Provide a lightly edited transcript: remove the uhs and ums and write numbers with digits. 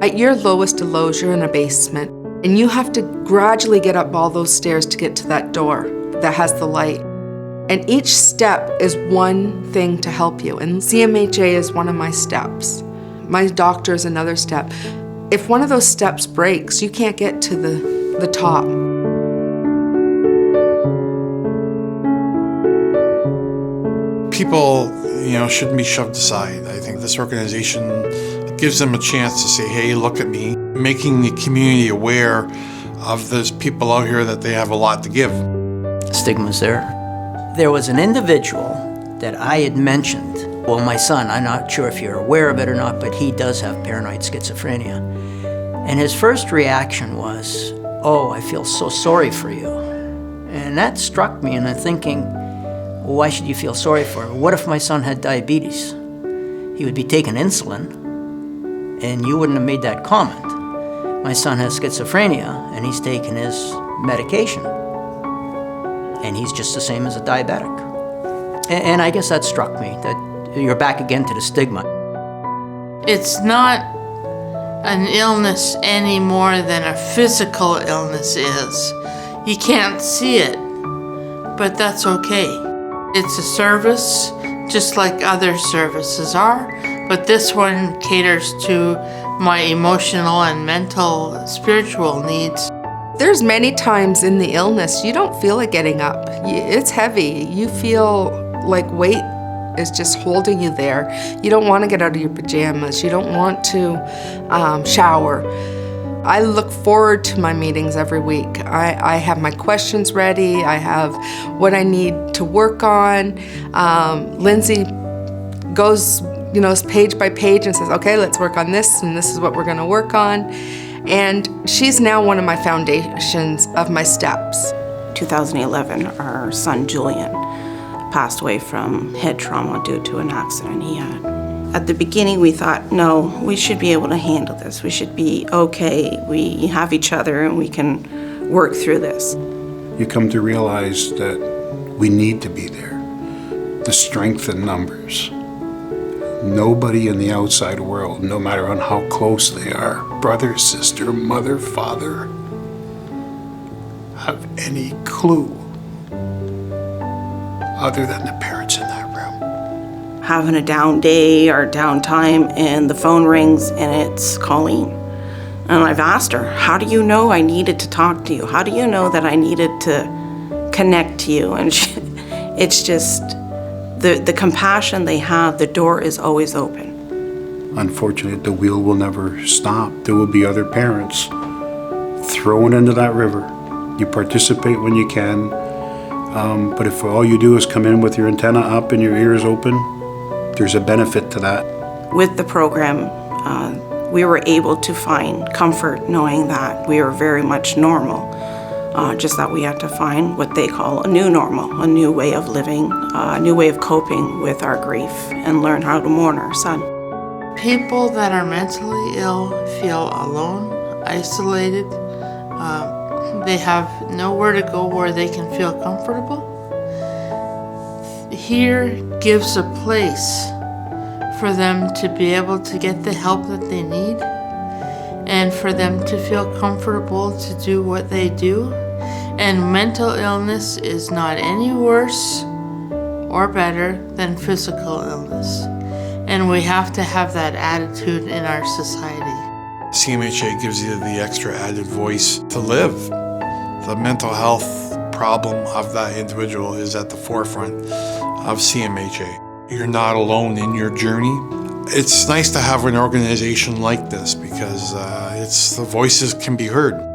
At your lowest of lows, you're in a basement, and you have to gradually get up all those stairs to get to that door that has the light. And each step is one thing to help you, and CMHA is one of my steps. My doctor is another step. If one of those steps breaks, you can't get to the top. People, shouldn't be shoved aside. I think this organization gives them a chance to say, hey, look at me, making the community aware of those people out here that they have a lot to give. Stigma's there. There was an individual that I had mentioned. Well, my son, I'm not sure if you're aware of it or not, but he does have paranoid schizophrenia. And his first reaction was, oh, I feel so sorry for you. And that struck me, and I'm thinking, well, why should you feel sorry for him? What if my son had diabetes? He would be taking insulin, and you wouldn't have made that comment. My son has schizophrenia, and he's taking his medication. And he's just the same as a diabetic. And I guess that struck me, that you're back again to the stigma. It's not an illness any more than a physical illness is. You can't see it, but that's okay. It's a service, just like other services are, but this one caters to my emotional and mental, spiritual needs. There's many times in the illness you don't feel like getting up. It's heavy. You feel like weight is just holding you there. You don't want to get out of your pajamas. You don't want to shower. I look forward to my meetings every week. I have my questions ready. I have what I need to work on. Lindsay goes, page by page and says, okay, let's work on this, and this is what we're going to work on. And she's now one of my foundations of my steps. 2011, our son Julian passed away from head trauma due to an accident he had. At the beginning, we thought, no, we should be able to handle this. We should be okay. We have each other and we can work through this. You come to realize that we need to be there. The strength in numbers. Nobody in the outside world, no matter on how close they are, brother, sister, mother, father, have any clue other than the parents in that room. Having a down day or down time and the phone rings and it's Colleen. And I've asked her, how do you know I needed to talk to you? How do you know that I needed to connect to you? And it's just, the compassion they have, the door is always open. Unfortunately, the wheel will never stop. There will be other parents thrown into that river. You participate when you can, but if all you do is come in with your antenna up and your ears open, there's a benefit to that. With the program, we were able to find comfort knowing that we are very much normal. Just that we had to find what they call a new normal, a new way of living, a new way of coping with our grief, and learn how to mourn our son. People that are mentally ill feel alone, isolated. They have nowhere to go where they can feel comfortable. Here gives a place for them to be able to get the help that they need, and for them to feel comfortable to do what they do. And mental illness is not any worse or better than physical illness. And we have to have that attitude in our society. CMHA gives you the extra added voice to live. The mental health problem of that individual is at the forefront of CMHA. You're not alone in your journey. It's nice to have an organization like this because the voices can be heard.